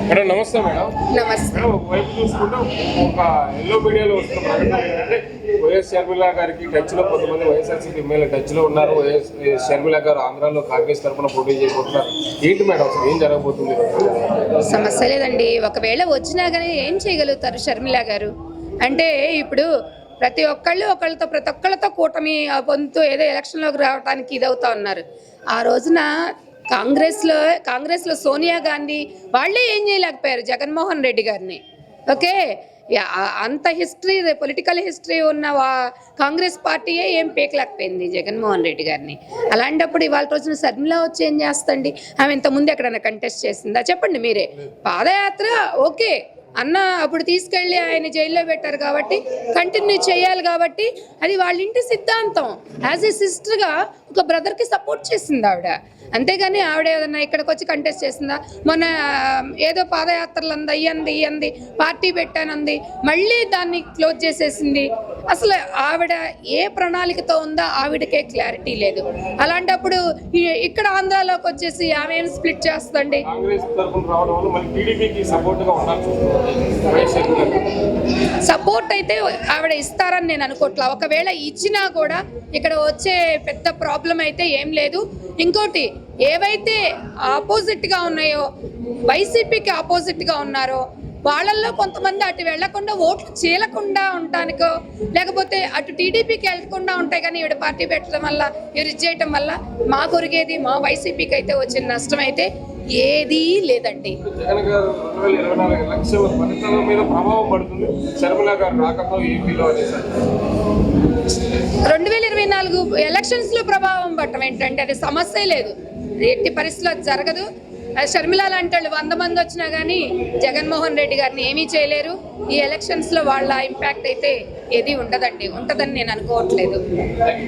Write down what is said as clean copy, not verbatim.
Madam నమస్తే madam. నమస్తే. Madam ఒకవైపు చూసుకుంటే ఒక ఎల్లో మీడియాలో వస్తున్న ప్రకటన ఏంటంటే వైఎస్ షర్మిల గారికి టచ్లో కొంతమంది వైఎస్ఆర్సీపీ ఎమ్మెల్యే టచ్లో ఉన్నారు. వైఎస్ షర్మిల గారు ఆంధ్రాలో కాంగ్రెస్ తరఫున పోటీ చేయబోతున్నారు. ఏంటి మేడం అసలు ఏం జరగబోతుంది? సమస్య లేదండి. ఒకవేళ వచ్చినా కానీ ఏం చేయగలుగుతారు షర్మిల గారు అంటే ఇప్పుడు ప్రతి ఒక్కళ్ళతో కూటమి పొందుతూ ఏదో ఎలక్షన్లోకి రావడానికి ఇదవుతా ఉన్నారు. ఆ రోజున కాంగ్రెస్లో సోనియా గాంధీ వాళ్ళే ఏం చేయలేకపోయారు జగన్మోహన్ రెడ్డి గారిని. ఓకే, అంత హిస్టరీ, పొలిటికల్ హిస్టరీ ఉన్న కాంగ్రెస్ పార్టీయే ఏం పీకలేకపోయింది జగన్మోహన్ రెడ్డి గారిని. అలాంటప్పుడు ఇవాళ రోజున షర్మిల వచ్చి ఏం చేస్తండి? ఆమె ఇంతకుముందు ఎక్కడైనా కంటెస్ట్ చేసిందా చెప్పండి మీరే? పాదయాత్ర ఓకే అన్న అప్పుడు తీసుకెళ్ళి ఆయన జైల్లో పెట్టారు కాబట్టి కంటిన్యూ చేయాలి కాబట్టి అది వాళ్ళ ఇంటి సిద్ధాంతం. యాజ్ ఏ సిస్టర్గా ఒక బ్రదర్కి సపోర్ట్ చేసింది ఆవిడ. అంతేగాని ఆవిడ ఏదన్నా ఇక్కడికి వచ్చి కంటెస్ట్ చేసిందా? మొన్న ఏదో పాదయాత్రలు అంది, ఇయ్యంది పార్టీ పెట్టానంది, మళ్ళీ దాన్ని క్లోజ్ చేసేసింది. అసలు ఆవిడ ఏ ప్రణాళికతో ఉందో ఆవిడకే క్లారిటీ లేదు. అలాంటప్పుడు ఇక్కడ ఆంధ్రాలోకి వచ్చేసి ఆమె ఏం స్ప్లిట్ చేస్తుందండి? సపోర్ట్ అయితే ఆవిడ ఇస్తారని నేను అనుకోవట్లా. ఒకవేళ ఇచ్చినా కూడా ఇక్కడ వచ్చే పెద్ద ప్రాబ్లం అయితే ఏం లేదు. ఇంకోటి, ఏవైతే ఆపోజిట్గా ఉన్నాయో, వైసీపీకి ఆపోజిట్గా ఉన్నారో వాళ్ళల్లో కొంతమంది అటు వెళ్లకుండా ఓట్లు చీలకుండా ఉండటానికో, లేకపోతే అటు టీడీపీకి వెళ్లకుండా ఉంటాయి. కానీ ఈవిడ పార్టీ పెట్టడం వల్ల, ఇవి చేయటం వల్ల మా కొరిగేది, మా వైసీపీకి అయితే వచ్చిన నష్టం అయితే ఏదీ లేదండి. 2024 ఎలక్షన్స్లో ప్రభావం పట్టడం ఏంటంటే అది సమస్య లేదు. ఎట్టి పరిస్థితుల్లో జరగదు. షర్మిల లాంటి వాళ్ళు 100 మంది వచ్చినా కానీ జగన్మోహన్ రెడ్డి గారిని ఏమీ చేయలేరు. ఈ ఎలక్షన్స్లో వాళ్ళ ఇంపాక్ట్ అయితే ఏది ఉంటుందని నేను అనుకోవట్లేదు.